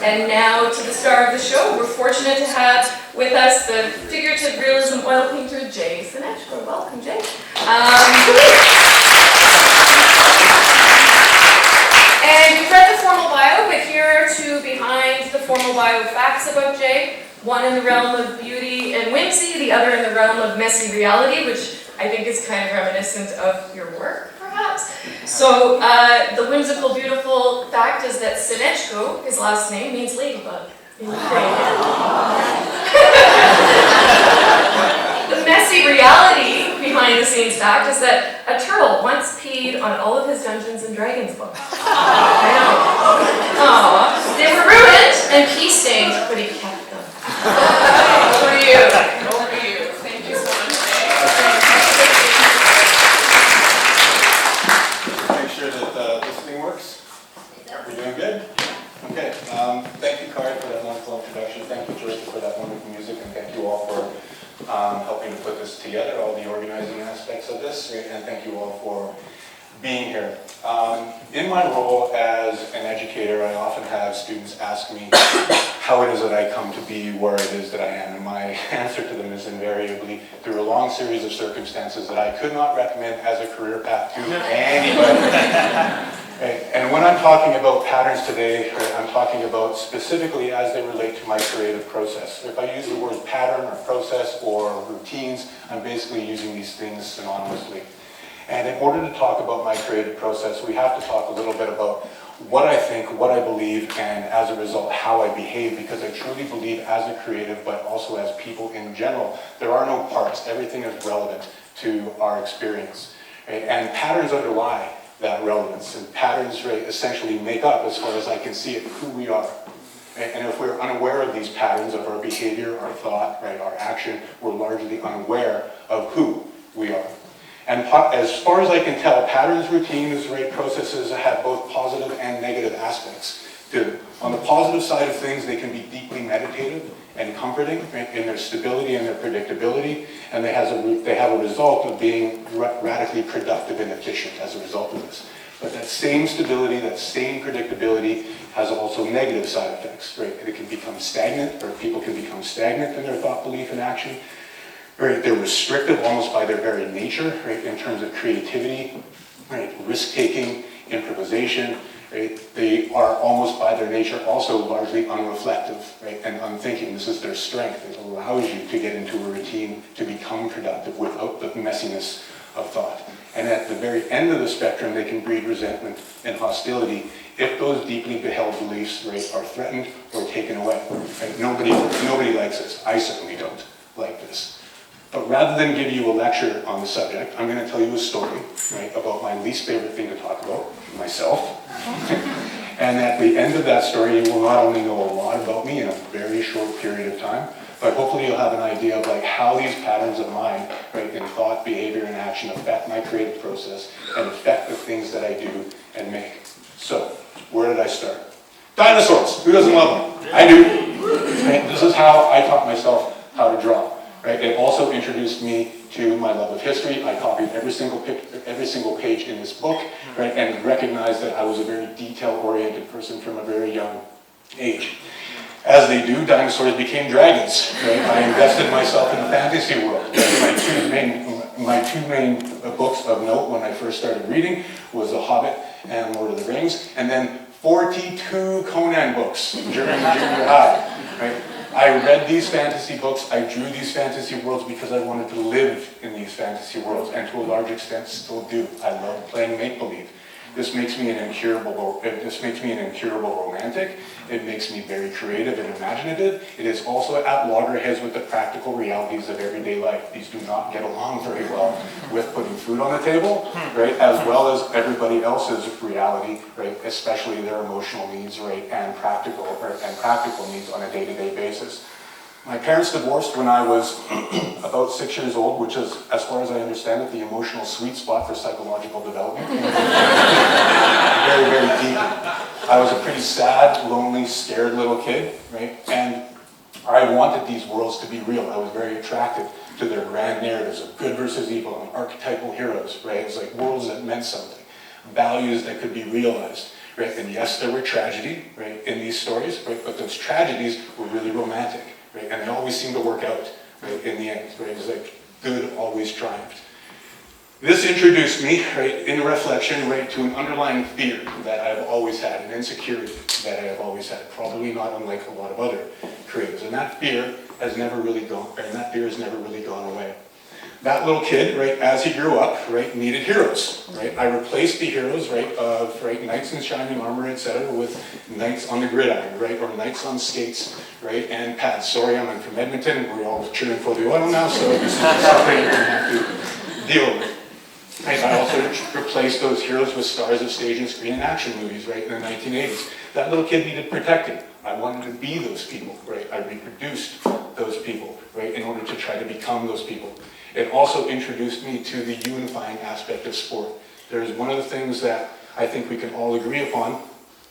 And now to the star of the show. We're fortunate to have with us the figurative realism oil painter, Jay Senetchko. Welcome, Jay. And you've read the formal bio, but here are two behind the formal bio facts about Jay. One in the realm of beauty and whimsy, the other in the realm of messy reality, which I think is kind of reminiscent of your work, perhaps. So the whimsical, beautiful fact is that Senetchko, his last name, means ladybug in Ukrainian. The messy reality behind the scenes fact is that a turtle once peed on all of his Dungeons and Dragons books. I know. Aww. They were ruined and pee stained, but he kept them. Over to you. Over to you. Thank you so much. Make sure that this thing works. We're doing good? Okay. Thank you, Kari, for that wonderful introduction. Thank you, Georgia, for that wonderful music, and thank you all for helping to put this together, all the organizing aspects of this, and thank you all for being here. In my role as an educator, I often have students ask me how it is that I come to be where it is that I am, and my answer to them is invariably through a long series of circumstances that I could not recommend as a career path to anybody. And when I'm talking about patterns today, I'm talking about specifically as they relate to my creative process. If I use the words pattern or process or routines, I'm basically using these things synonymously. And in order to talk about my creative process, we have to talk a little bit about what I think, what I believe, and as a result, how I behave, because I truly believe as a creative, but also as people in general, there are no parts. Everything is relevant to our experience. Right? And patterns underlie that relevance, and patterns essentially make up, as far as I can see it, who we are. And if we're unaware of these patterns of our behavior, our thought, our action, we're largely unaware of who we are. And as far as I can tell, patterns, routines, processes have both positive and negative aspects to them. On the positive side of things, they can be deeply meditative and comforting in their stability and their predictability, and they have a result of being radically productive and efficient as a result of this. But that same stability, that same predictability has also negative side effects. It can become stagnant, or people can become stagnant in their thought, belief, and action. They're restrictive almost by their very nature, in terms of creativity, risk-taking, improvisation. They are almost by their nature also largely unreflective, and unthinking. This is their strength. It allows you to get into a routine to become productive without the messiness of thought. And at the very end of the spectrum, they can breed resentment and hostility if those deeply held beliefs are threatened or taken away. Nobody likes this. I certainly don't like this. But rather than give you a lecture on the subject, I'm going to tell you a story about my least favorite thing to talk about, myself. And at the end of that story, you will not only know a lot about me in a very short period of time, but hopefully you'll have an idea of how these patterns of mine, in thought, behavior, and action affect my creative process and affect the things that I do and make. So, where did I start? Dinosaurs! Who doesn't love them? I do. This is how I taught myself how to draw. It also introduced me to my love of history. I copied every single page in this book, and recognized that I was a very detail-oriented person from a very young age. As they do, dinosaurs became dragons. I invested myself in the fantasy world. My two main books of note when I first started reading was The Hobbit and Lord of the Rings, and then 42 Conan books during junior high. I read these fantasy books, I drew these fantasy worlds because I wanted to live in these fantasy worlds, and to a large extent still do. I love playing make-believe. This makes me an incurable romantic. It makes me very creative and imaginative. It is also at loggerheads with the practical realities of everyday life. These do not get along very well with putting food on the table, as well as everybody else's reality, especially their emotional needs, and practical needs on a day-to-day basis. My parents divorced when I was about 6 years old, which is, as far as I understand it, the emotional sweet spot for psychological development. Very, very deep. I was a pretty sad, lonely, scared little kid, And I wanted these worlds to be real. I was very attracted to their grand narratives of good versus evil and archetypal heroes, It's like worlds that meant something, values that could be realized. right? And yes, there were tragedy, right, in these stories, right? But those tragedies were really romantic, right? And they always seemed to work out, right, in the end, right? It's like good always triumphed. This introduced me, right, in reflection, right, to an underlying fear that I've always had, an insecurity that I have always had, probably not unlike a lot of other creatives. And that fear has never really gone away. That little kid, right, as he grew up, right, needed heroes, right? I replaced the heroes, right, of, right, knights in shining armor, etc., with knights on the gridiron, right, or knights on skates, right, and pads. Sorry, I'm from Edmonton. We're all cheering for the oil now, so this is something you're going to have to deal with. Right, I also replaced those heroes with stars of stage and screen and action movies, right, in the 1980s. That little kid needed protecting. I wanted to be those people, right? I reproduced those people, right, in order to try to become those people. It also introduced me to the unifying aspect of sport. There's one of the things that I think we can all agree upon,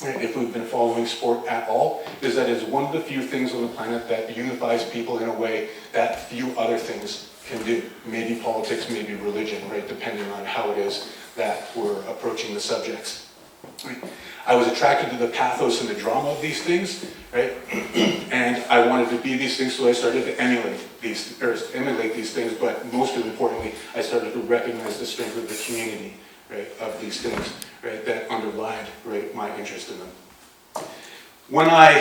right, if we've been following sport at all, is that it's one of the few things on the planet that unifies people in a way that few other things can do. Maybe politics, maybe religion, right, depending on how it is that we're approaching the subjects. I was attracted to the pathos and the drama of these things, right, and I wanted to be these things, so I started to emulate these things, but most importantly, I started to recognize the strength of the community, right, of these things, right, that underlied, right, my interest in them. When I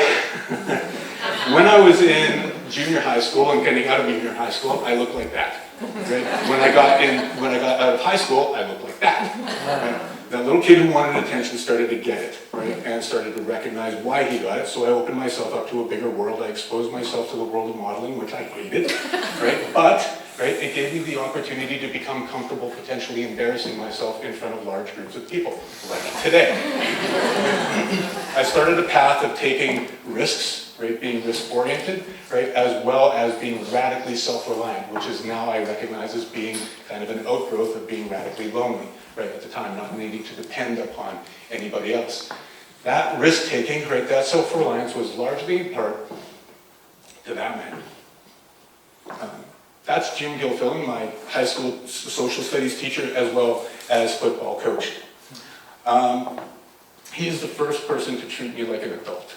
was in junior high school and getting out of junior high school, I looked like that. Right? When I got out of high school, I looked like that. Right? That little kid who wanted attention started to get it, right? And started to recognize why he got it. So I opened myself up to a bigger world. I exposed myself to the world of modeling, which I hated, right? But right, it gave me the opportunity to become comfortable, potentially embarrassing myself in front of large groups of people, like today. I started a path of taking risks, right, being risk-oriented, right, as well as being radically self-reliant, which is now I recognize as being kind of an outgrowth of being radically lonely, right, at the time, not needing to depend upon anybody else. That risk-taking, right, that self-reliance was largely in part to that man. That's Jim Gilfillan, my high school social studies teacher, as well as football coach. He is the first person to treat me like an adult.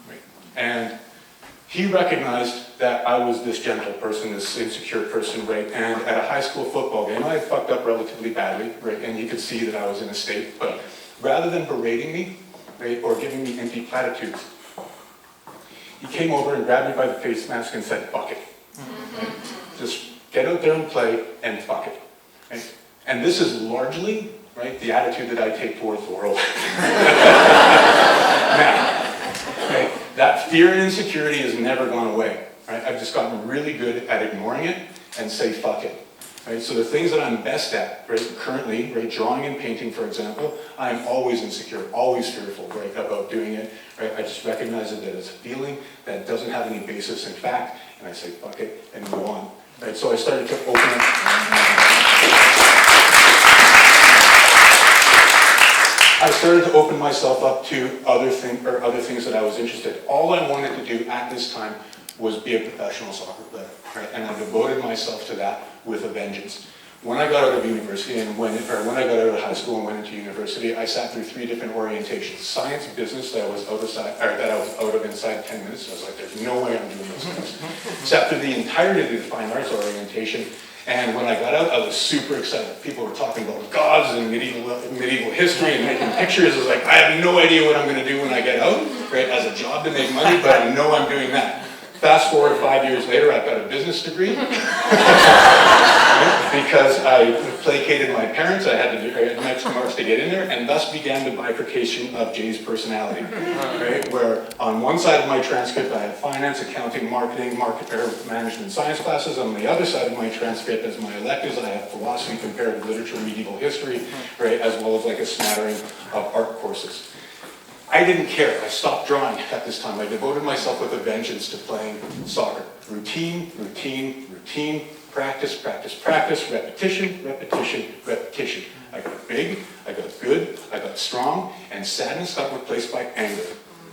Right? And he recognized that I was this gentle person, this insecure person, right? And at a high school football game, I had fucked up relatively badly, right? And you could see that I was in a state, but rather than berating me, right, or giving me empty platitudes, he came over and grabbed me by the face mask and said, "Fuck it." Right? Just get out there and play and fuck it. Right? And this is largely, right, the attitude that I take towards the world. Now, right, that fear and insecurity has never gone away. Right? I've just gotten really good at ignoring it and say fuck it. Right? So the things that I'm best at, right, currently, right, drawing and painting, for example, I'm always insecure, always fearful, right, about doing it. Right? I just recognize it as a feeling that doesn't have any basis in fact, and I say fuck it and move on. Right? So I started to open up. I started to open myself up to other things that I was interested in. All I wanted to do at this time was be a professional soccer player, right? And I devoted myself to that with a vengeance. When I got out of university and when I got out of high school and went into university, I sat through 3 different orientations. Science, business, that I was out of inside 10 minutes. I was like, there's no way I'm doing this. Sat through the entirety of the fine arts orientation. And when I got out, I was super excited. People were talking about gods and medieval history and making pictures. I was like, I have no idea what I'm going to do when I get out, right, as a job to make money, but I know I'm doing that. Fast forward 5 years later, I've got a business degree. Because I placated my parents, I had next marks to get in there, and thus began the bifurcation of Jay's personality. Right? Where on one side of my transcript, I had finance, accounting, marketing, management, science classes. On the other side of my transcript, as my electives, I have philosophy, comparative literature, medieval history, right, as well as like a smattering of art courses. I didn't care. I stopped drawing at this time. I devoted myself with a vengeance to playing soccer. Routine, routine, routine, practice, practice, practice, repetition, repetition, repetition. I got big, I got good, I got strong, and sadness got replaced by anger.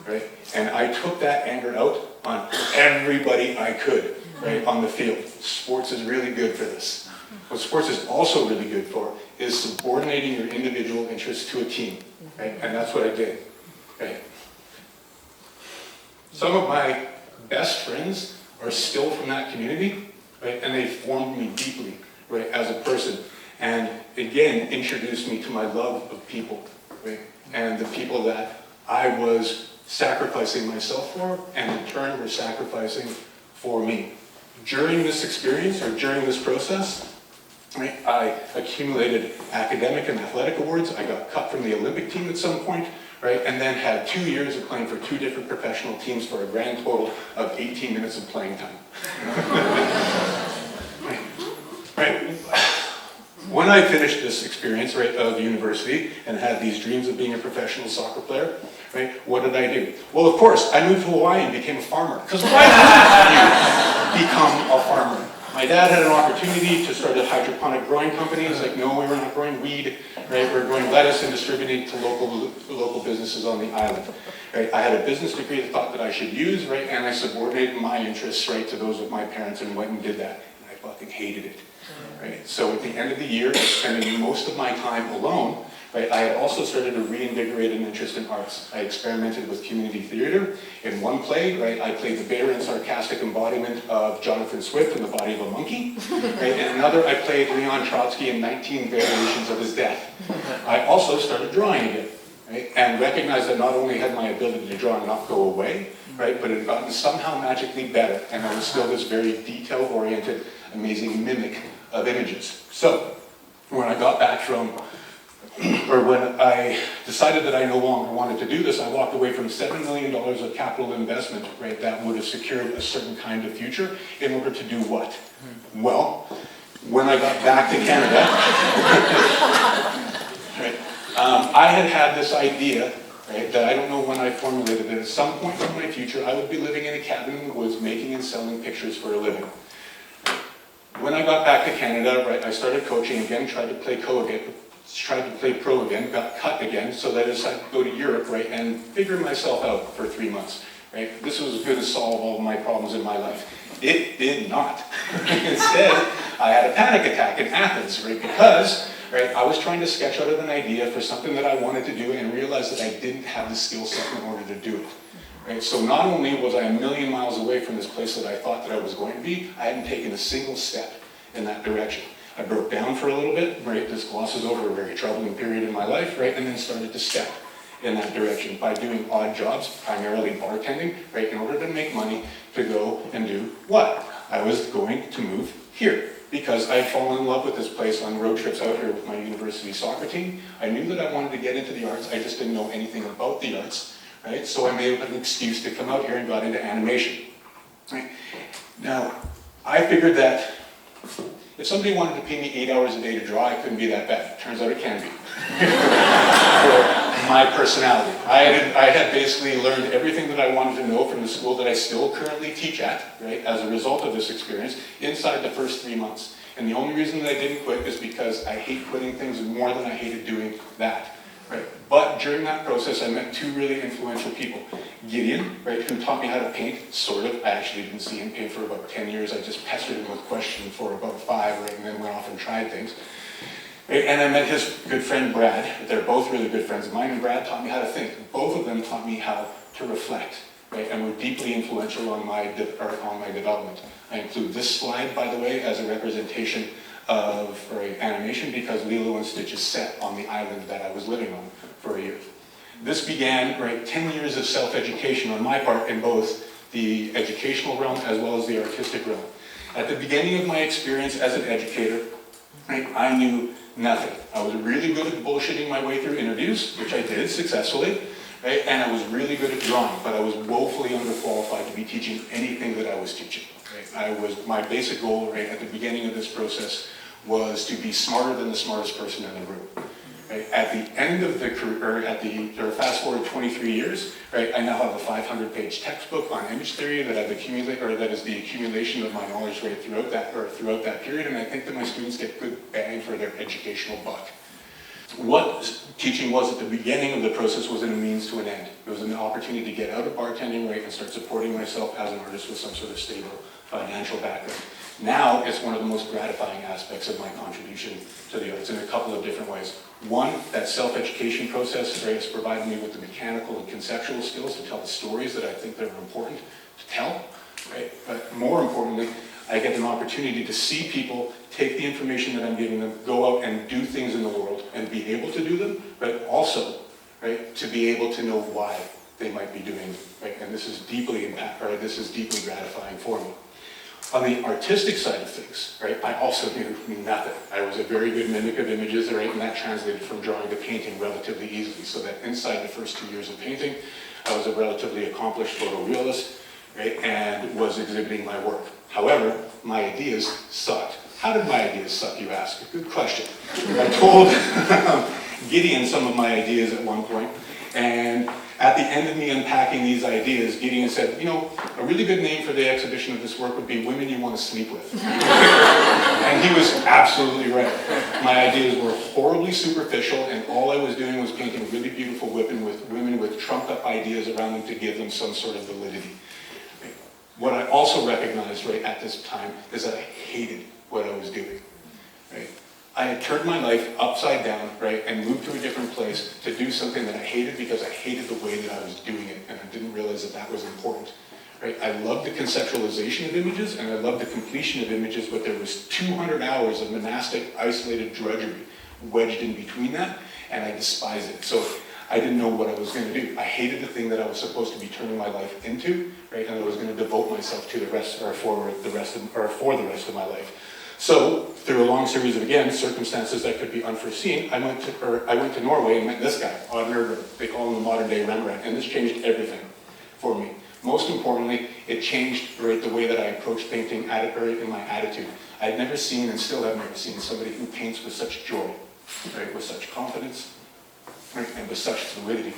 Right? And I took that anger out on everybody I could, right, on the field. Sports is really good for this. What sports is also really good for is subordinating your individual interests to a team, right? And that's what I did, right? Some of my best friends are still from that community, right? And they formed me deeply, right, as a person. And again, introduced me to my love of people, right? And the people that I was sacrificing myself for, and in turn were sacrificing for me. During this experience, or during this process, right, I accumulated academic and athletic awards. I got cut from the Olympic team at some point, right, and then had 2 years of playing for 2 different professional teams for a grand total of 18 minutes of playing time. Right. When I finished this experience, right, of university and had these dreams of being a professional soccer player, right, what did I do? Well, of course, I moved to Hawaii and became a farmer. Because why not become a farmer? My dad had an opportunity to start a hydroponic growing company. He's like, no, we were not growing weed, right? We're growing lettuce and distributing it to local businesses on the island. Right? I had a business degree that thought that I should use, right? And I subordinated my interests, right, to those of my parents and went and did that. And I fucking hated it. Right? So at the end of the year, spending most of my time alone, right, I had also started to reinvigorate an interest in arts. I experimented with community theater. In one play, right, I played the bitter and sarcastic embodiment of Jonathan Swift in the body of a monkey. Right? In another, I played Leon Trotsky in 19 variations of his death. I also started drawing again, right, and recognized that not only had my ability to draw not go away, right, but it had gotten somehow magically better, and I was still this very detail-oriented, amazing mimic of images. So, when I got back from, or when I decided that I no longer wanted to do this, I walked away from $7 million of capital investment, right, that would have secured a certain kind of future in order to do what? Well, when I got back to Canada, right, I had this idea, right, that I don't know when I formulated it. At some point in my future, I would be living in a cabin in the woods, making and selling pictures for a living. When I got back to Canada, right, I started coaching again, tried to play pro again, got cut again, so that I decided to go to Europe, right, and figure myself out for 3 months, right? This was going to solve all my problems in my life. It did not. Instead, I had a panic attack in Athens, right, because, right, I was trying to sketch out an idea for something that I wanted to do and realized that I didn't have the skill set in order to do it. Right, so not only was I a million miles away from this place that I thought that I was going to be, I hadn't taken a single step in that direction. I broke down for a little bit, right, this glosses over a very troubling period in my life, right, and then started to step in that direction by doing odd jobs, primarily bartending, right, in order to make money to go and do what? I was going to move here because I had fallen in love with this place on road trips out here with my university soccer team. I knew that I wanted to get into the arts, I just didn't know anything about the arts. Right? So I made up an excuse to come out here and got into animation. Right? Now, I figured that if somebody wanted to pay me 8 hours a day to draw, it couldn't be that bad. Turns out it can be. For my personality. I had basically learned everything that I wanted to know from the school that I still currently teach at, right, as a result of this experience, inside the first 3 months. And the only reason that I didn't quit is because I hate quitting things more than I hated doing that. Right. But during that process, I met 2 really influential people. Gideon, right, who taught me how to paint, sort of. I actually didn't see him paint for about 10 years. I just pestered him with questions for about 5, right, and then went off and tried things. Right, and I met his good friend, Brad. They're both really good friends of mine, and Brad taught me how to think. Both of them taught me how to reflect, right, and were deeply influential on my development. I include this slide, by the way, as a representation of animation because Lilo and Stitch's set on the island that I was living on for a year. This began, right, 10 years of self-education on my part in both the educational realm as well as the artistic realm. At the beginning of my experience as an educator, right, I knew nothing. I was really good at bullshitting my way through interviews, which I did successfully, right, and I was really good at drawing, but I was woefully underqualified to be teaching anything that I was teaching. Right? My basic goal, right, at the beginning of this process was to be smarter than the smartest person in the room. Right? At the end of the career, or fast forward 23 years, right, I now have a 500-page textbook on image theory that I've accumulated, or that is the accumulation of my knowledge right throughout that period, and I think that my students get good bang for their educational buck. What teaching was at the beginning of the process was a means to an end. It was an opportunity to get out of bartending, right, and start supporting myself as an artist with some sort of stable financial background. Now, it's one of the most gratifying aspects of my contribution to the arts in a couple of different ways. One, that self-education process, right, has provided me with the mechanical and conceptual skills to tell the stories that I think that are important to tell, right? But more importantly, I get an opportunity to see people take the information that I'm giving them, go out and do things in the world and be able to do them, but also, right, to be able to know why they might be doing them, right? And this is deeply gratifying for me. On the artistic side of things, right, I also knew nothing. I was a very good mimic of images, right, and that translated from drawing to painting relatively easily. So that inside the first 2 years of painting, I was a relatively accomplished photorealist, right, and was exhibiting my work. However, my ideas sucked. How did my ideas suck, you ask? Good question. I told Gideon some of my ideas at one point, and at the end of me unpacking these ideas, Gideon said, you know, a really good name for the exhibition of this work would be Women You Want to Sleep With. And he was absolutely right. My ideas were horribly superficial, and all I was doing was painting really beautiful women with trumped up ideas around them to give them some sort of validity. What I also recognized right at this time is that I hated what I was doing. Right? I had turned my life upside down, right, and moved to a different place to do something that I hated because I hated the way that I was doing it, and I didn't realize that that was important. Right? I loved the conceptualization of images, and I loved the completion of images, but there was 200 hours of monastic, isolated drudgery wedged in between that, and I despised it. So I didn't know what I was going to do. I hated the thing that I was supposed to be turning my life into, right, and I was going to devote myself to the rest, or for the rest of my life. So, through a long series of, again, circumstances that could be unforeseen, I went to Norway and met this guy, Odd Nerdrum. They call him the modern day Rembrandt, and this changed everything for me. Most importantly, it changed, right, the way that I approached painting in my attitude. I had never seen, and still have never seen, somebody who paints with such joy, right, with such confidence, right, and with such fluidity.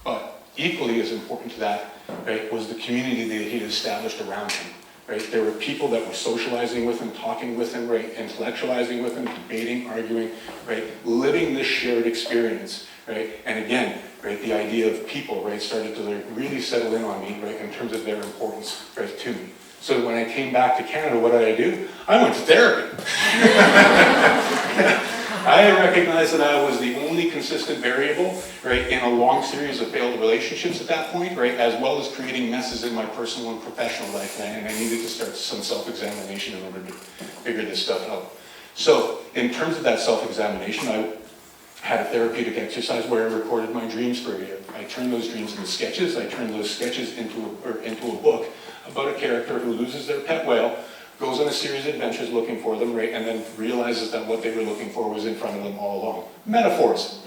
But equally as important to that, right, was the community that he had established around him. Right? There were people that were socializing with him, talking with him, right? Intellectualizing with him, debating, arguing, right? Living this shared experience, right? And again, right, the idea of people, right, started to really settle in on me, right, in terms of their importance, right, to me. So when I came back to Canada, what did I do? I went to therapy. I recognized that I was the only consistent variable, right, in a long series of failed relationships at that point, right, as well as creating messes in my personal and professional life, and I needed to start some self-examination in order to figure this stuff out. So, in terms of that self-examination, I had a therapeutic exercise where I recorded my dreams for a year. I turned those dreams into sketches. I turned those sketches into a book about a character who loses their pet whale, goes on a series of adventures looking for them, right, and then realizes that what they were looking for was in front of them all along. Metaphors.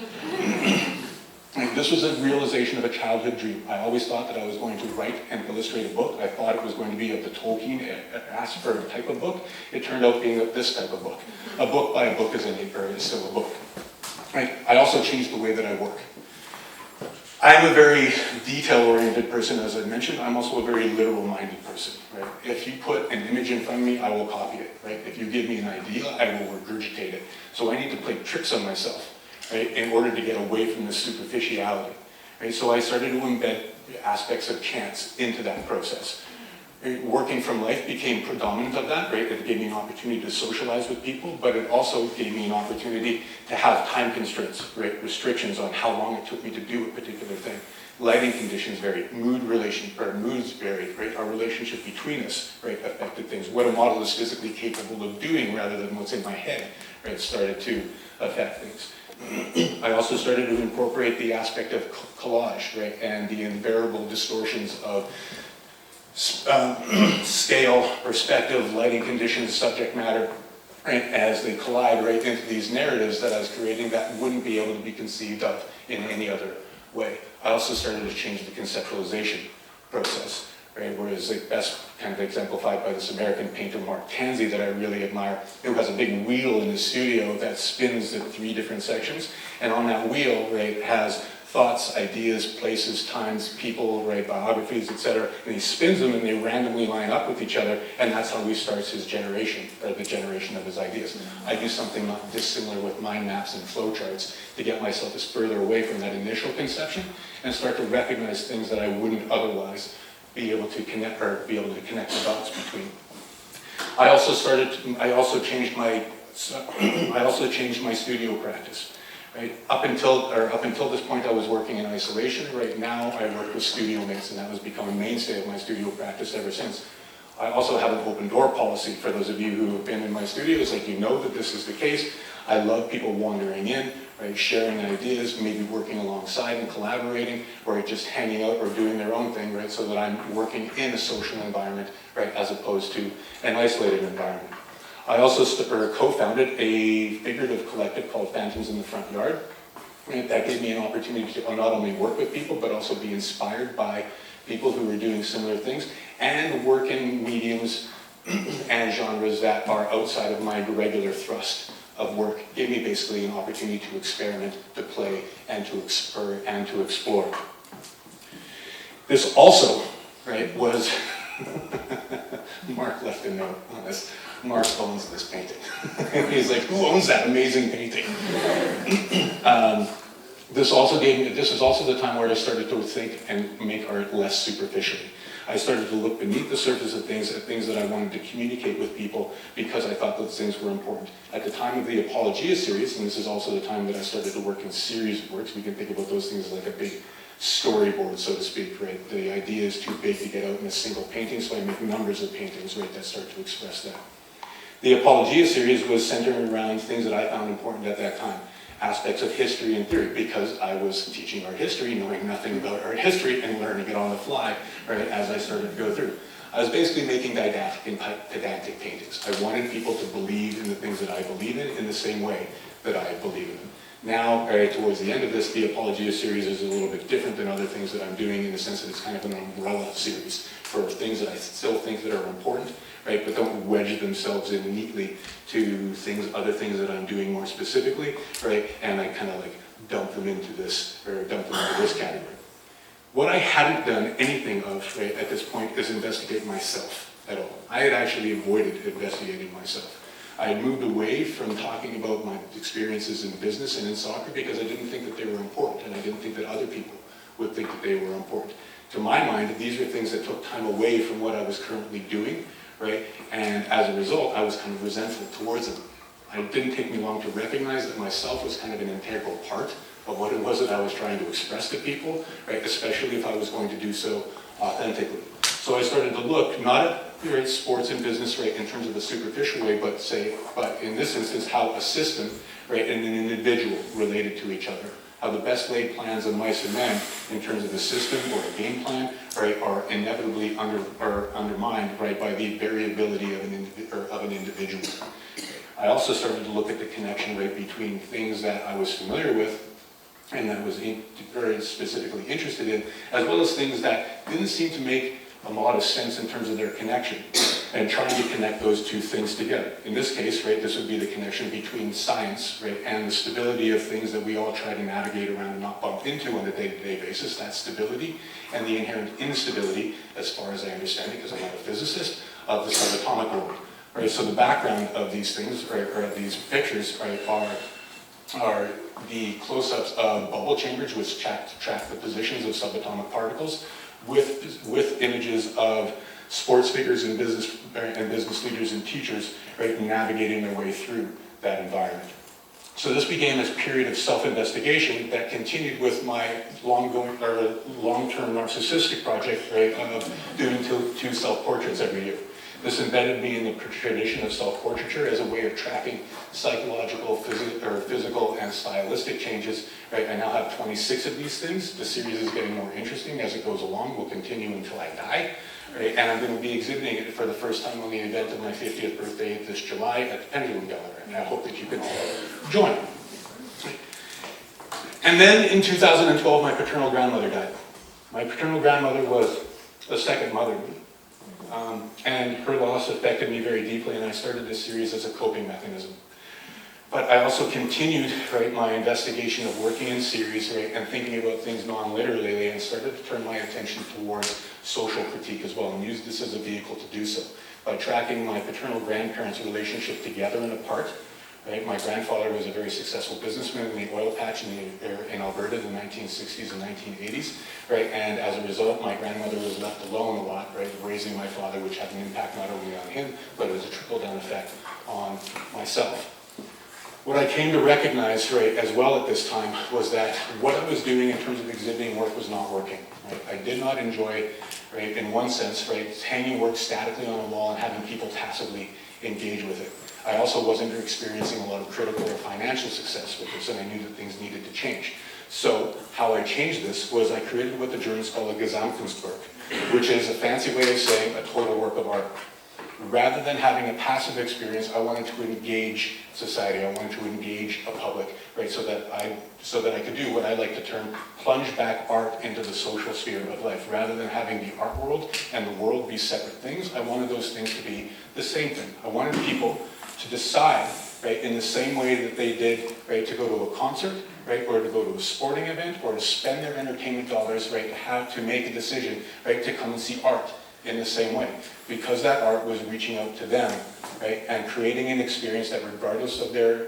This was a realization of a childhood dream. I always thought that I was going to write and illustrate a book. I thought it was going to be of the Tolkien Asper type of book. It turned out being of this type of book. A book by a book is still a book. Right? I also changed the way that I work. I'm a very detail-oriented person, as I mentioned. I'm also a very literal-minded person, right? If you put an image in front of me, I will copy it, right? If you give me an idea, I will regurgitate it. So I need to play tricks on myself, right, in order to get away from the superficiality, right? So I started to embed aspects of chance into that process. Working from life became predominant of that, right? It gave me an opportunity to socialize with people, but it also gave me an opportunity to have time constraints, right? Restrictions on how long it took me to do a particular thing. Lighting conditions varied, moods varied, right? Our relationship between us, right, affected things. What a model is physically capable of doing rather than what's in my head, right, started to affect things. I also started to incorporate the aspect of collage, right, and the invariable distortions of scale, perspective, lighting conditions, subject matter, right, as they collide right into these narratives that I was creating that wouldn't be able to be conceived of in any other way. I also started to change the conceptualization process, right, whereas like best kind of exemplified by this American painter Mark Tansey that I really admire, who has a big wheel in his studio that spins the 3 different sections, and on that wheel, right, has thoughts, ideas, places, times, people, right, biographies, etc. And he spins them and they randomly line up with each other, and that's how he starts his generation, or the generation of his ideas. I do something not dissimilar with mind maps and flowcharts to get myself as further away from that initial conception and start to recognize things that I wouldn't otherwise be able to connect the dots between. I also changed my studio practice. Right? Up until this point, I was working in isolation. Right now, I work with studio mates, and that has become a mainstay of my studio practice ever since. I also have an open door policy. For those of you who have been in my studios, like, you know that this is the case. I love people wandering in, right, sharing ideas, maybe working alongside and collaborating, or just hanging out or doing their own thing, right, so that I'm working in a social environment, right, as opposed to an isolated environment. I also co-founded a figurative collective called Phantoms in the Front Yard. And that gave me an opportunity to not only work with people, but also be inspired by people who are doing similar things and work in mediums and genres that are outside of my regular thrust of work. Gave me basically an opportunity to experiment, to play, and to explore. This also, right, was Mark left a note on this. Mark owns this painting. He's like, who owns that amazing painting? This is also the time where I started to think and make art less superficially. I started to look beneath the surface of things, at things that I wanted to communicate with people because I thought those things were important. At the time of the Apologia series, and this is also the time that I started to work in series of works, we can think about those things as like a big storyboard, so to speak, right? The idea is too big to get out in a single painting, so I make numbers of paintings, right, that start to express that. The Apologia series was centered around things that I found important at that time. Aspects of history and theory, because I was teaching art history, knowing nothing about art history, and learning it on the fly, right, as I started to go through. I was basically making didactic and pedantic paintings. I wanted people to believe in the things that I believe in the same way that I believe in them. Now, right, towards the end of this, the Apologia series is a little bit different than other things that I'm doing in the sense that it's kind of an umbrella series for things that I still think that are important, right, but don't wedge themselves in neatly to other things that I'm doing more specifically, right, and I kind of like dump them into this category. What I hadn't done anything of, right, at this point is investigate myself at all. I had actually avoided investigating myself. I had moved away from talking about my experiences in business and in soccer because I didn't think that they were important, and I didn't think that other people would think that they were important. To my mind, these were things that took time away from what I was currently doing, right? And as a result, I was kind of resentful towards them. It didn't take me long to recognize that myself was kind of an integral part of what it was that I was trying to express to people, right? Especially if I was going to do so authentically. So I started to look not at, right, sports and business, right, in terms of a superficial way, but in this instance, how a system, right, and an individual related to each other. How the best laid plans of mice and men in terms of a system or a game plan, right, are inevitably undermined, right, by the variability of an individual. I also started to look at the connection, right, between things that I was familiar with and that I was very specifically interested in, as well as things that didn't seem to make a lot of sense in terms of their connection, and trying to connect those two things together. In this case, right, this would be the connection between science, right, and the stability of things that we all try to navigate around and not bump into on a day-to-day basis, that stability, and the inherent instability, as far as I understand it, because I'm not a physicist, of the subatomic world. Right, so the background of these things, right, or of these pictures, right, are the close-ups of bubble chambers, which track the positions of subatomic particles, with images of sports figures and business leaders and teachers, right, navigating their way through that environment. So this began this period of self-investigation that continued with my long-term narcissistic project, right, of doing two self-portraits every year. This embedded me in the tradition of self-portraiture as a way of tracking psychological, physical, and stylistic changes. Right? I now have 26 of these things. The series is getting more interesting as it goes along. We'll continue until I die. Right? And I'm going to be exhibiting it for the first time on the event of my 50th birthday this July at the Pendulum Gallery. And I hope that you can all join. And then in 2012, my paternal grandmother died. My paternal grandmother was a second mother to me. And her loss affected me very deeply, and I started this series as a coping mechanism. But I also continued, right, my investigation of working in series, right, and thinking about things non-literally, and started to turn my attention towards social critique as well, and used this as a vehicle to do so. By tracking my paternal grandparents' relationship together and apart, Right? My grandfather was a very successful businessman in the oil patch in Alberta in the 1960s and 1980s, right? And as a result, my grandmother was left alone a lot, right, raising my father, which had an impact not only on him, but it was a trickle-down effect on myself. What I came to recognize, right, as well at this time was that what I was doing in terms of exhibiting work was not working. Right? I did not enjoy, right, in one sense, right, hanging work statically on a wall and having people passively engage with it. I also wasn't experiencing a lot of critical or financial success with this, and I knew that things needed to change. So how I changed this was I created what the Germans call a Gesamtkunstwerk, which is a fancy way of saying a total work of art. Rather than having a passive experience, I wanted to engage society. I wanted to engage a public, right? So that I could do what I like to term plunge back art into the social sphere of life. Rather than having the art world and the world be separate things, I wanted those things to be the same thing. I wanted people to decide, right, in the same way that they did, right, to go to a concert, right, or to go to a sporting event, or to spend their entertainment dollars, right, to make a decision, right, to come and see art in the same way, because that art was reaching out to them, right, and creating an experience that regardless of their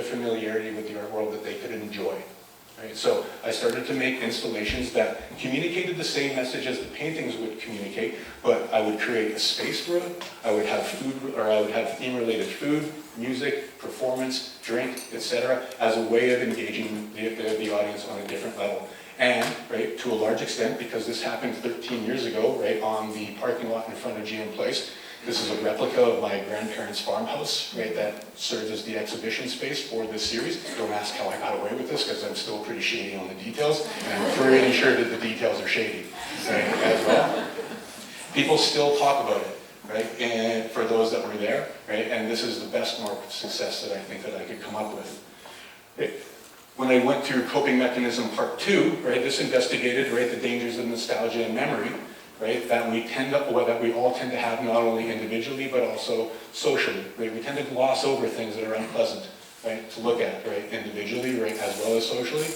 familiarity with the art world, that they could enjoy. Right? So I started to make installations that communicated the same message as the paintings would communicate, but I would create a space for it. I would have food, or I would have theme-related food, music, performance, drink, etc., as a way of engaging the audience on a different level. And, right, to a large extent, because this happened 13 years ago, right, on the parking lot in front of GM Place. This is a replica of my grandparents' farmhouse, right, that serves as the exhibition space for this series. Don't ask how I got away with this, because I'm still pretty shady on the details, and I'm pretty sure that the details are shady, right, as well. People still talk about it, right, and for those that were there, right, and this is the best mark of success that I think that I could come up with. Right. When I went through Coping Mechanism Part 2, right, this investigated, right, the dangers of nostalgia and memory, right, that we all tend to have not only individually but also socially. Right? We tend to gloss over things that are unpleasant, right, to look at, right, individually, right, as well as socially,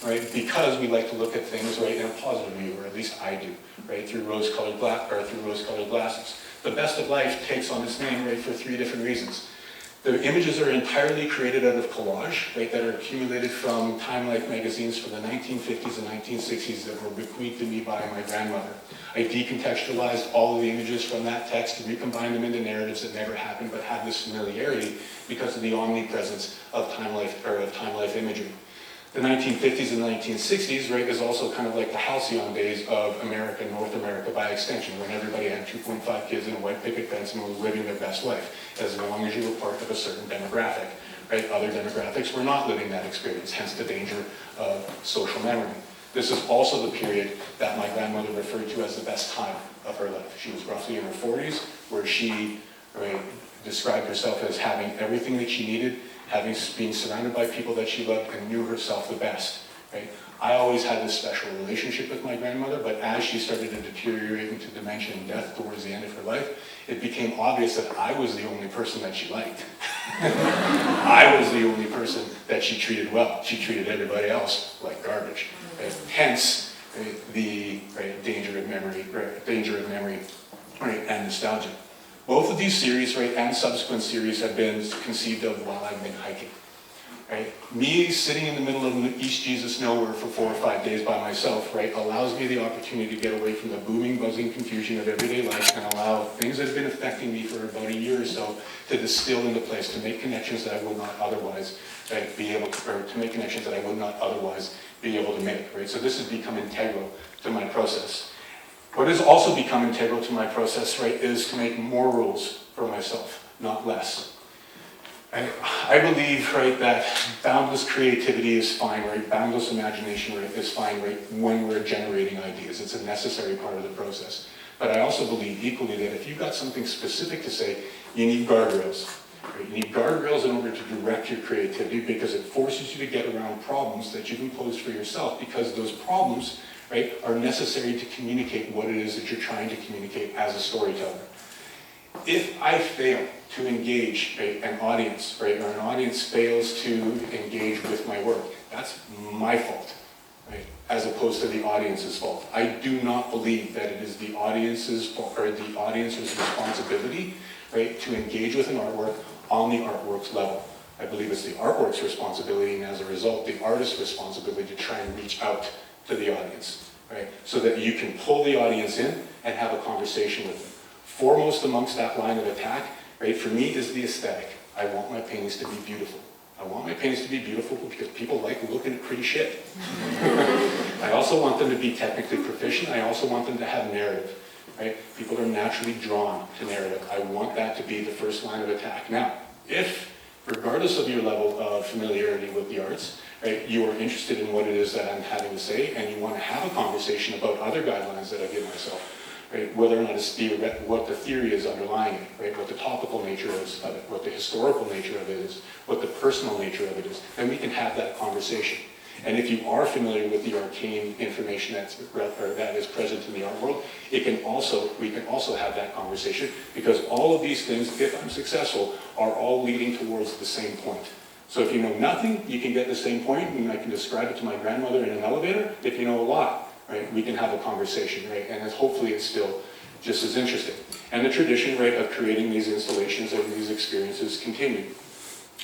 right, because we like to look at things, right, in a positive view, or at least I do, right, through rose-colored glasses. The Best of Life takes on this name, right, for 3 different reasons. The images are entirely created out of collage, right, that are accumulated from Time Life magazines from the 1950s and 1960s that were bequeathed to me by my grandmother. I decontextualized all of the images from that text, recombined them into narratives that never happened but have this familiarity because of the omnipresence of Time Life imagery. The 1950s and 1960s, right, is also kind of like the halcyon days of America, North America by extension, when everybody had 2.5 kids in a white picket fence and was living their best life, as long as you were part of a certain demographic. Right? Other demographics were not living that experience, hence the danger of social memory. This is also the period that my grandmother referred to as the best time of her life. She was roughly in her 40s, where she, right, described herself as having everything that she needed, being surrounded by people that she loved, and knew herself the best. Right? I always had this special relationship with my grandmother, but as she started to deteriorate into dementia and death towards the end of her life, it became obvious that I was the only person that she liked. I was the only person that she treated well. She treated everybody else like garbage. Right? Hence, the danger of memory, right, and nostalgia. Both of these series, right, and subsequent series have been conceived of while I've been hiking. Right? Me sitting in the middle of East Jesus nowhere for 4 or 5 days by myself, right, allows me the opportunity to get away from the booming, buzzing confusion of everyday life and allow things that have been affecting me for about a year or so to distill into place, to make connections that I would not otherwise make connections that I would not otherwise be able to make. Right? So this has become integral to my process. What has also become integral to my process, right, is to make more rules for myself, not less. I believe, right, that boundless creativity is fine, right, boundless imagination, right, is fine, right, when we're generating ideas. It's a necessary part of the process. But I also believe equally that if you've got something specific to say, you need guardrails. Right? You need guardrails in order to direct your creativity, because it forces you to get around problems that you've imposed for yourself, because those problems, right, are necessary to communicate what it is that you're trying to communicate as a storyteller. If I fail to engage, right, an audience, right, or an audience fails to engage with my work, that's my fault, right, as opposed to the audience's fault. I do not believe that it is the audience's fault or the audience's responsibility, right, to engage with an artwork on the artwork's level. I believe it's the artwork's responsibility, and as a result, the artist's responsibility to try and reach out to the audience, right? So that you can pull the audience in and have a conversation with them. Foremost amongst that line of attack, right, for me is the aesthetic. I want my paintings to be beautiful. I want my paintings to be beautiful because people like looking at pretty shit. I also want them to be technically proficient. I also want them to have narrative, right? People are naturally drawn to narrative. I want that to be the first line of attack. Now, if, regardless of your level of familiarity with the arts, right, you are interested in what it is that I'm having to say, and you want to have a conversation about other guidelines that I give myself, right, whether or not it's what the theory is underlying it, right, what the topical nature is of it, what the historical nature of it is, what the personal nature of it is, then we can have that conversation. And if you are familiar with the arcane information that is present in the art world, we can also have that conversation, because all of these things, if I'm successful, are all leading towards the same point. So if you know nothing, you can get the same point, and I can describe it to my grandmother in an elevator. If you know a lot, right, we can have a conversation, right, and hopefully it's still just as interesting. And the tradition, right, of creating these installations and these experiences continued.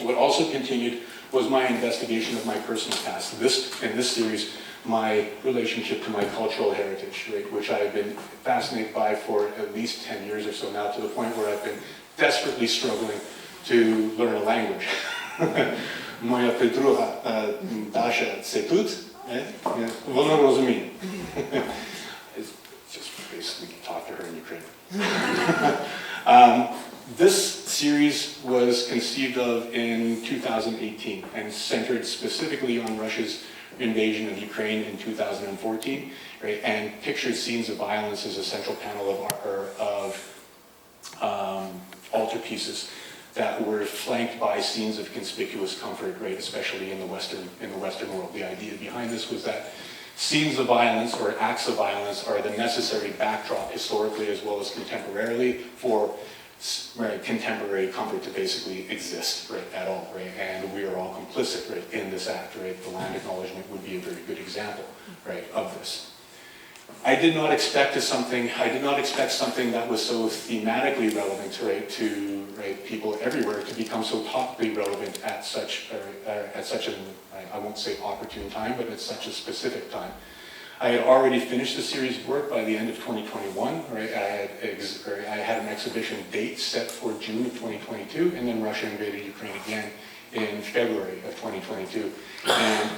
What also continued was my investigation of my personal past. In this series, my relationship to my cultural heritage, right, which I have been fascinated by for at least 10 years or so now, to the point where I've been desperately struggling to learn a language. Moja Petruha Dasha Setut, Volno rozumím. It's just basically talk to her in Ukrainian. This series was conceived of in 2018 and centered specifically on Russia's invasion of Ukraine in 2014, right, and pictured scenes of violence as a central panel of altarpieces that were flanked by scenes of conspicuous comfort, right, especially in the Western world. The idea behind this was that scenes of violence or acts of violence are the necessary backdrop historically as well as contemporarily for contemporary comfort to basically exist, right, at all, right, and we are all complicit, right, in this act, right. The land acknowledgement would be a very good example, right, of this. I did not expect something that was so thematically relevant, right, to people everywhere to become so topically relevant at such an, I won't say opportune time, but at such a specific time. I had already finished the series of work by the end of 2021, right? I had an exhibition date set for June of 2022, and then Russia invaded Ukraine again in February of 2022. And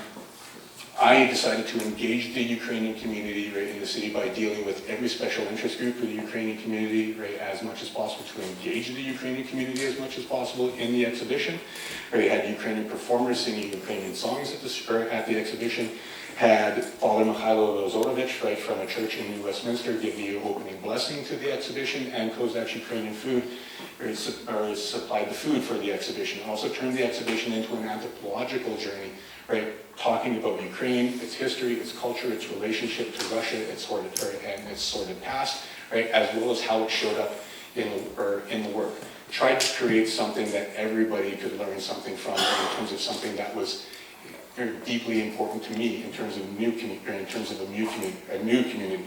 I decided to engage the Ukrainian community, right, in the city by dealing with every special interest group for the Ukrainian community, right, as much as possible, to engage the Ukrainian community as much as possible in the exhibition. We had Ukrainian performers singing Ukrainian songs at the exhibition. Had Father Mikhailo Lozorovich, right, from a church in New Westminster, give the opening blessing to the exhibition, and Kozak's Ukrainian food, right, supplied the food for the exhibition. Also turned the exhibition into an anthropological journey, right, talking about Ukraine, its history, its culture, its relationship to Russia, its sordid past, right, as well as how it showed up in the work. Tried to create something that everybody could learn something from in terms of something that was very deeply important to me in terms of a new community.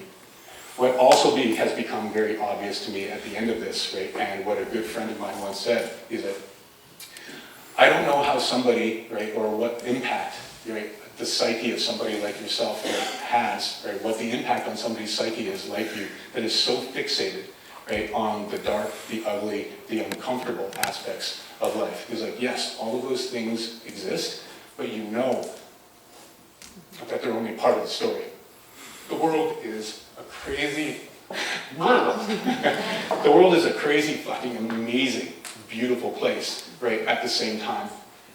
What also has become very obvious to me at the end of this, right, and what a good friend of mine once said, is that I don't know how somebody, right, or what impact, right, the psyche of somebody like yourself, right, has, right, what the impact on somebody's psyche is like you, that is so fixated, right, on the dark, the ugly, the uncomfortable aspects of life. It's like, yes, all of those things exist, but you know that they're only part of the story. The world is a crazy world. The world is a crazy, fucking amazing, beautiful place, right, at the same time,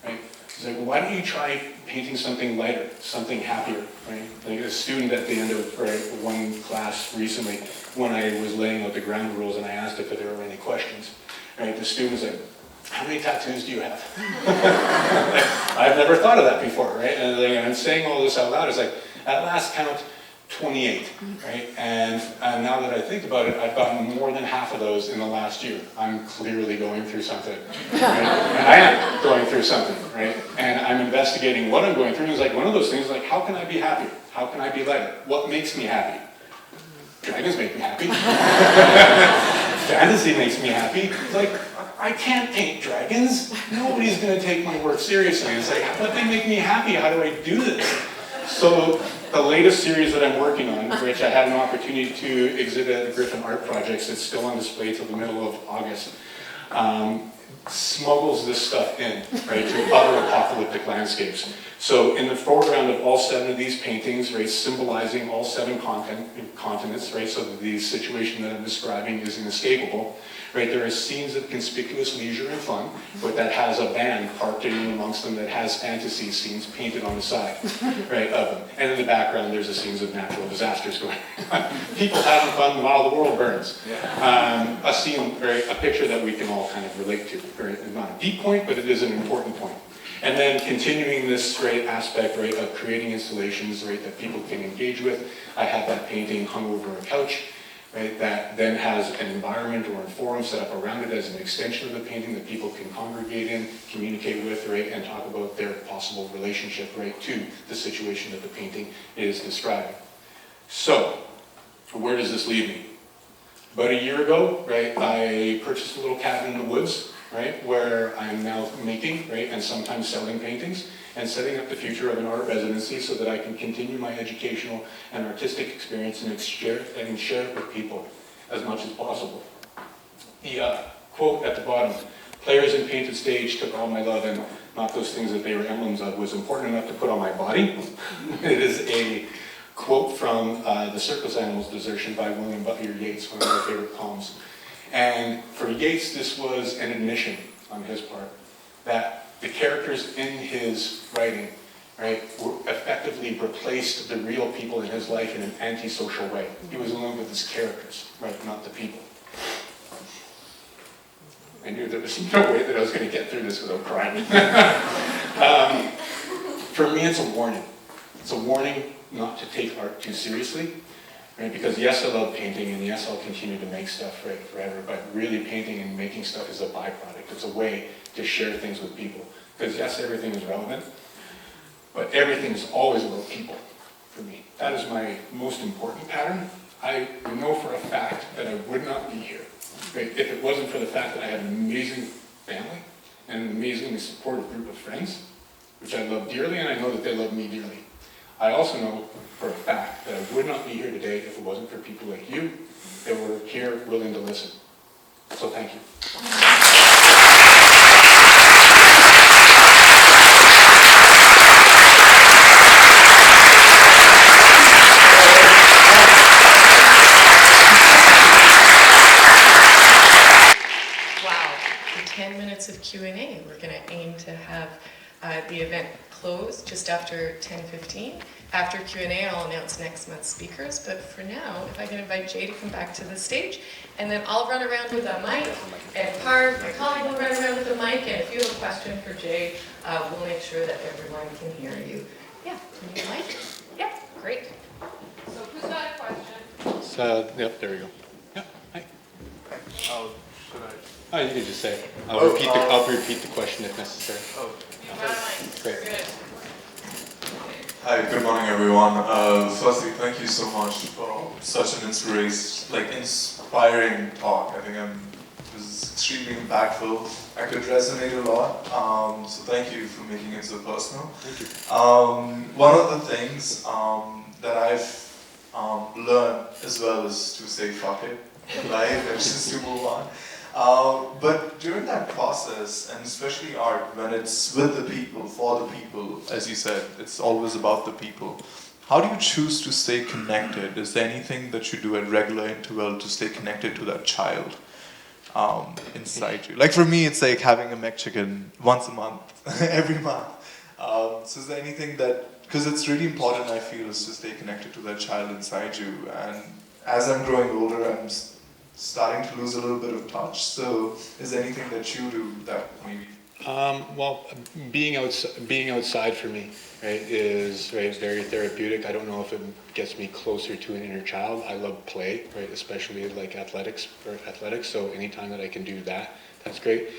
right? It's like, why don't you try painting something lighter, something happier, right? Like a student at the end of one class recently, when I was laying out the ground rules and I asked if there were any questions, right? The student was like, how many tattoos do you have? I've never thought of that before, right? And I'm saying all this out loud, it's like, at last count, 28, right? And now that I think about it, I've gotten more than half of those in the last year. I'm clearly going through something, right? And I am going through something, right? And I'm investigating what I'm going through. It's like one of those things, like, how can I be happier? How can I be lighter? What makes me happy? Dragons make me happy. Fantasy makes me happy. It's like, I can't paint dragons. Nobody's going to take my work seriously. It's like, but they make me happy. How do I do this? So the latest series that I'm working on, which I had an opportunity to exhibit at the Griffin Art Projects, it's still on display till the middle of August, smuggles this stuff in, right, to other apocalyptic landscapes. So in the foreground of all 7 of these paintings, right, symbolizing all 7 continents, right, so that the situation that I'm describing is inescapable, right, there are scenes of conspicuous leisure and fun, but that has a band parked in amongst them that has fantasy scenes painted on the side, right, of them. And in the background, there's the scenes of natural disasters going on. People having fun while the world burns. A scene, right, a picture that we can all kind of relate to. Right? Not a deep point, but it is an important point. And then continuing this, right, aspect, right, of creating installations, right, that people can engage with. I have that painting hung over a couch, right, that then has an environment or a forum set up around it as an extension of the painting that people can congregate in, communicate with, right, and talk about their possible relationship, right, to the situation that the painting is describing. So, where does this leave me? About a year ago, right, I purchased a little cabin in the woods, right, where I'm now making, right, and sometimes selling paintings, and setting up the future of an art residency so that I can continue my educational and artistic experience and share it with people as much as possible. The quote at the bottom, "Players in painted stage took all my love and not those things that they were emblems of," was important enough to put on my body. It is a quote from The Circus Animals Desertion by William Butler Yeats, one of my favorite poems. And for Yeats, this was an admission on his part that the characters in his writing, right, effectively replaced the real people in his life in an antisocial way. He was in love with his characters, right, not the people. I knew there was no way that I was going to get through this without crying. For me, it's a warning. It's a warning not to take art too seriously. Right? Because yes, I love painting, and yes, I'll continue to make stuff, right, forever, but really painting and making stuff is a byproduct. It's a way to share things with people. Because yes, everything is relevant, but everything is always about people for me. That is my most important pattern. I know for a fact that I would not be here, right, if it wasn't for the fact that I had an amazing family and an amazingly supportive group of friends, which I love dearly, and I know that they love me dearly. I also know for a fact that I would not be here today if it wasn't for people like you that were here willing to listen. So thank you. Wow, in 10 minutes of Q&A, we're going to aim to have the event close just after 10:15. After Q&A, I'll announce next month's speakers, but for now, if I can invite Jay to come back to the stage, and then I'll run around with a mic, and Parv, my colleague, will run around with a mic, and if you have a question for Jay, we'll make sure that everyone can hear you. Yeah, can you mic? Yeah, great. So who's got a question? So, yep, there we go. Yep, hi. Oh, should I? Oh, you can just say it. I'll repeat the question if necessary. Oh, You've got a mic. Great. Good. hi, good morning, everyone. Firstly, thank you so much for such an inspiring talk. I think it was extremely impactful. I could resonate a lot. So thank you for making it so personal. Thank you. One of the things that I've learned as well is to say fuck it in life and just to move on. But during that process, and especially art, when it's with the people, for the people, as you said, it's always about the people. How do you choose to stay connected? Is there anything that you do at regular interval to stay connected to that child inside you? Like for me, it's like having a Mexican once a month, every month. So is there anything that, because it's really important, I feel, is to stay connected to that child inside you. And as I'm growing older, I'm starting to lose a little bit of touch. So is there anything that you do that maybe? Well, being outside for me, right, is very therapeutic. I don't know if it gets me closer to an inner child. I love play, right, especially like athletics. So anytime that I can do that, that's great.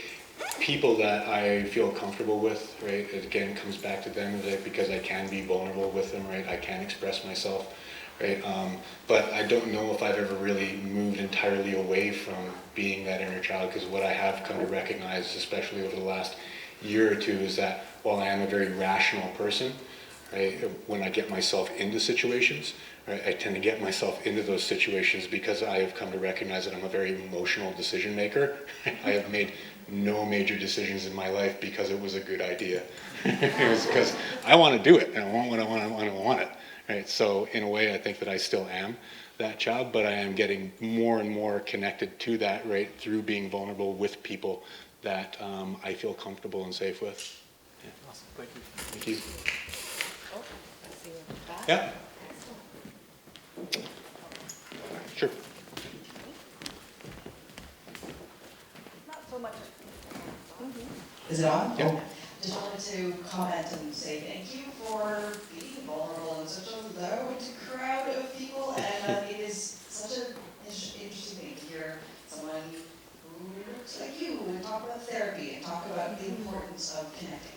people that I feel comfortable with, right? It again comes back to them, right? Because I can be vulnerable with them, right? I can express myself, right? But I don't know if I've ever really moved entirely away from being that inner child, because what I have come to recognize, especially over the last year or two, is that while I am a very rational person, right, when I get myself into situations, right, I tend to get myself into those situations because I have come to recognize that I'm a very emotional decision maker. I have made no major decisions in my life because it was a good idea. It was because I want to do it and I want what I want it. Right? So in a way, I think that I still am that child, but I am getting more and more connected to that, right, through being vulnerable with people that I feel comfortable and safe with. Yeah. Awesome, thank you. Thank you. Oh, let's see what that. Yeah. Sure. Not so much. Is it on? Yeah. Oh, just wanted to comment and say thank you for being vulnerable in such a loud crowd of people, and it is such an interesting thing to hear someone who looks like you and talk about therapy and talk about the importance of connecting.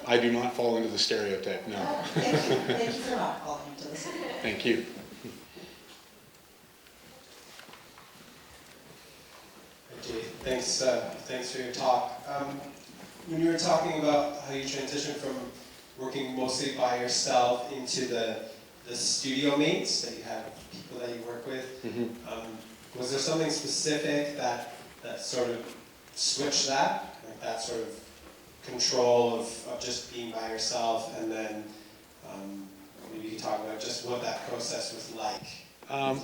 I do not fall into the stereotype, no. Oh, thank you for not falling into this. Thank you. Okay, thanks for your talk. When you were talking about how you transitioned from working mostly by yourself into the studio mates, that you have people that you work with, was there something specific that sort of switched that? Like that sort of control of just being by yourself, and then maybe you could talk about just what that process was like.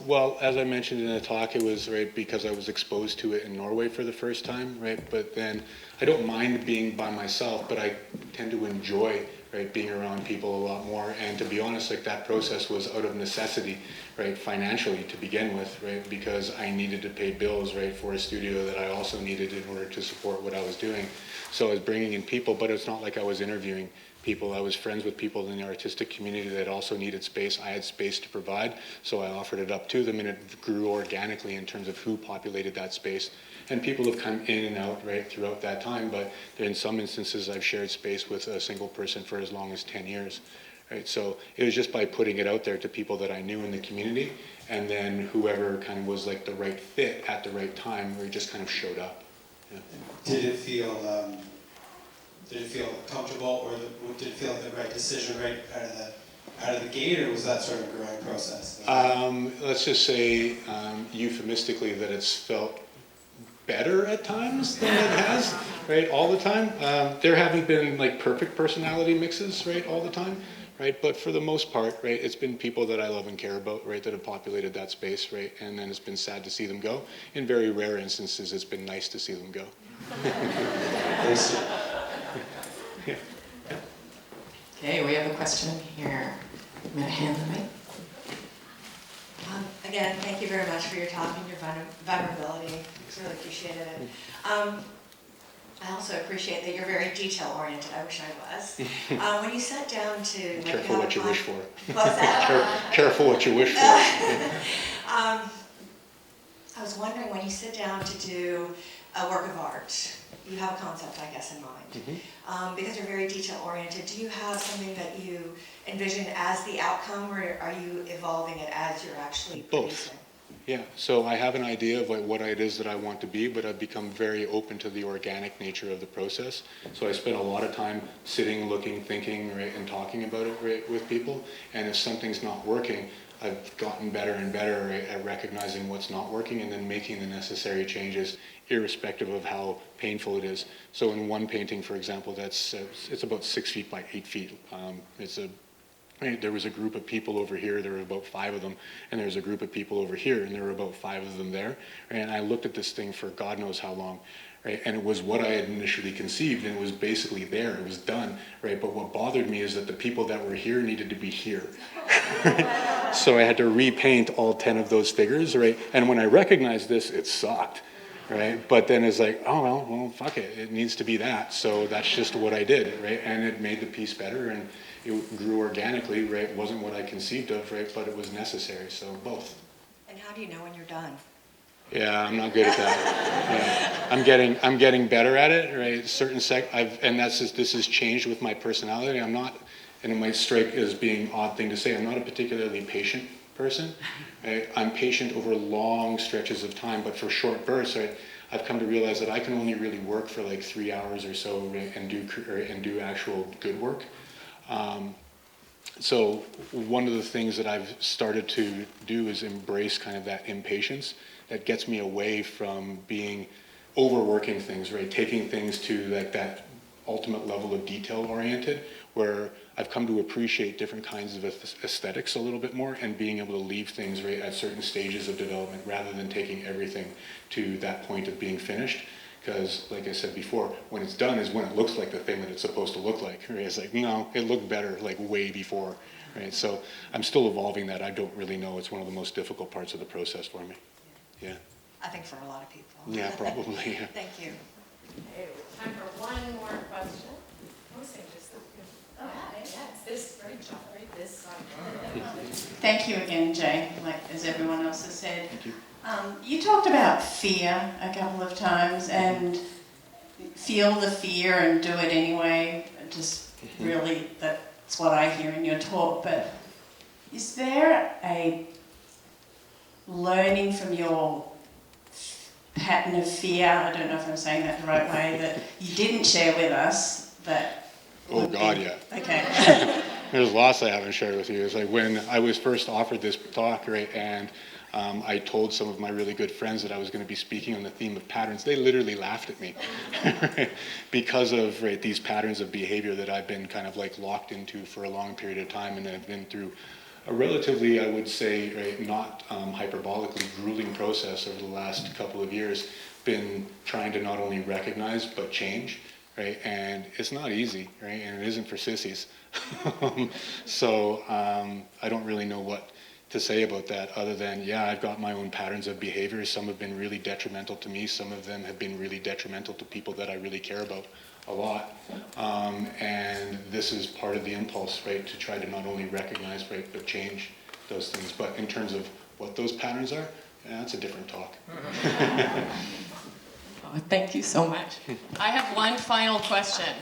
Well, as I mentioned in the talk, it was right because I was exposed to it in Norway for the first time, right? But then I don't mind being by myself, but I tend to enjoy, right, being around people a lot more. And to be honest, like that process was out of necessity, right, financially to begin with, right, because I needed to pay bills, right, for a studio that I also needed in order to support what I was doing. So I was bringing in people, but it's not like I was interviewing people. I was friends with people in the artistic community that also needed space. I had space to provide, so I offered it up to them, and it grew organically in terms of who populated that space. And people have come in and out, right, throughout that time, but in some instances I've shared space with a single person for as long as 10 years. Right? So it was just by putting it out there to people that I knew in the community, and then whoever kind of was like the right fit at the right time, where it just kind of showed up. Yeah. Did it feel comfortable, or did it feel like the right decision right out of the gate, or was that sort of a growing process? Let's just say euphemistically that it's felt better at times than it has, right, all the time. There haven't been like perfect personality mixes, right, all the time, right, but for the most part, right, it's been people that I love and care about, right, that have populated that space, right, and then it's been sad to see them go. In very rare instances, it's been nice to see them go. Thanks. Yeah. Okay, we have a question here. I'm going to hand the mic. Again, thank you very much for your talk and your vulnerability. It's really appreciated it. I also appreciate that you're very detail-oriented. I wish I was. When you sat down to... Careful what you wish for. What's that? Careful what you wish for. I was wondering, when you sit down to do a work of art, you have a concept, I guess, in mind. Because you're very detail-oriented, do you have something that you envision as the outcome, or are you evolving it as you're actually Both. producing? Yeah, so I have an idea of what it is that I want to be, but I've become very open to the organic nature of the process. So I spend a lot of time sitting, looking, thinking, right, and talking about it, right, with people. And if something's not working, I've gotten better and better, right, at recognizing what's not working and then making the necessary changes, irrespective of how painful it is. So in one painting, for example, that's it's about 6 feet by 8 feet. There was a group of people over here, there were about 5 of them, and there was a group of people over here, and there were about 5 of them there. And I looked at this thing for God knows how long, right? And it was what I had initially conceived, and it was basically there, it was done, right? But what bothered me is that the people that were here needed to be here. So I had to repaint all 10 of those figures, right? And when I recognized this, it sucked, right? But then it's like, oh, well, fuck it, it needs to be that. So that's just what I did, right? And it made the piece better, and it grew organically, right? It wasn't what I conceived of, right? But it was necessary, so both. And how do you know when you're done? Yeah, I'm not good at that. Yeah. I'm getting better at it, right? This has changed with my personality. I'm not, and it might strike as being an odd thing to say, I'm not a particularly patient person. Right? I'm patient over long stretches of time, but for short bursts, right, I've come to realize that I can only really work for like 3 hours or so, right, and do actual good work. So one of the things that I've started to do is embrace kind of that impatience that gets me away from being overworking things, right? Taking things to like that ultimate level of detail oriented, where I've come to appreciate different kinds of aesthetics a little bit more, and being able to leave things right at certain stages of development rather than taking everything to that point of being finished. Because, like I said before, when it's done is when it looks like the thing that it's supposed to look like. Right? It's like, no, it looked better like way before. Right? So I'm still evolving that. I don't really know. It's one of the most difficult parts of the process for me. Yeah. I think for a lot of people. Yeah, probably. Yeah. Thank you. Okay, time for one more question. I was saying just it's this right, John, right this side. Thank you again, Jay, like as everyone else has said. Thank you. You talked about fear a couple of times, and feel the fear and do it anyway. Just really, that's what I hear in your talk. But is there a learning from your pattern of fear, I don't know if I'm saying that the right way, that you didn't share with us that... Oh God, yeah. Okay. There's lots I haven't shared with you. It's like when I was first offered this talk, right, and I told some of my really good friends that I was going to be speaking on the theme of patterns. They literally laughed at me because of these patterns of behavior that I've been kind of like locked into for a long period of time, and I've been through a relatively, I would say, right, not hyperbolically grueling process over the last couple of years. Been trying to not only recognize but change, right, and it's not easy, right, and it isn't for sissies. So I don't really know what to say about that other than, yeah, I've got my own patterns of behavior. Some have been really detrimental to me. Some of them have been really detrimental to people that I really care about a lot. And this is part of the impulse, right, to try to not only recognize, right, but change those things. But in terms of what those patterns are, yeah, that's a different talk. Oh, thank you so much. I have one final question.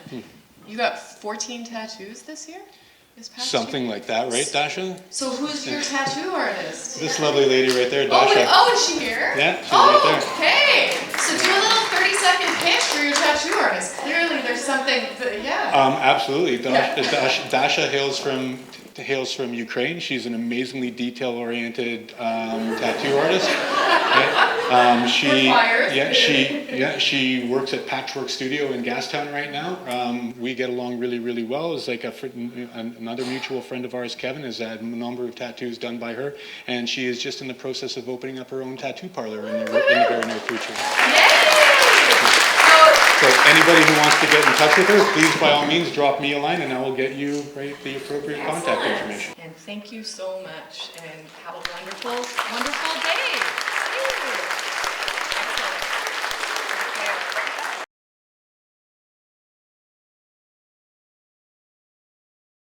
You got 14 tattoos this year? This past Something year? like that, right, Dasha? So who's your tattoo artist? This lovely lady right there, Dasha. Oh, is she here? Yeah, she's right there. Okay. So do a little 30-second pitch for your tattoo artist. Clearly there's something, yeah. Absolutely. Dasha hails from Ukraine. She's an amazingly detail-oriented tattoo artist. She works at Patchwork Studio in Gastown right now. We get along really, really well. It's like another mutual friend of ours, Kevin, has had a number of tattoos done by her, and she is just in the process of opening up her own tattoo parlor in the very near future. So anybody who wants to get in touch with her, please, by all means, drop me a line, and I will get you the appropriate contact information. And thank you so much, and have a wonderful, wonderful day.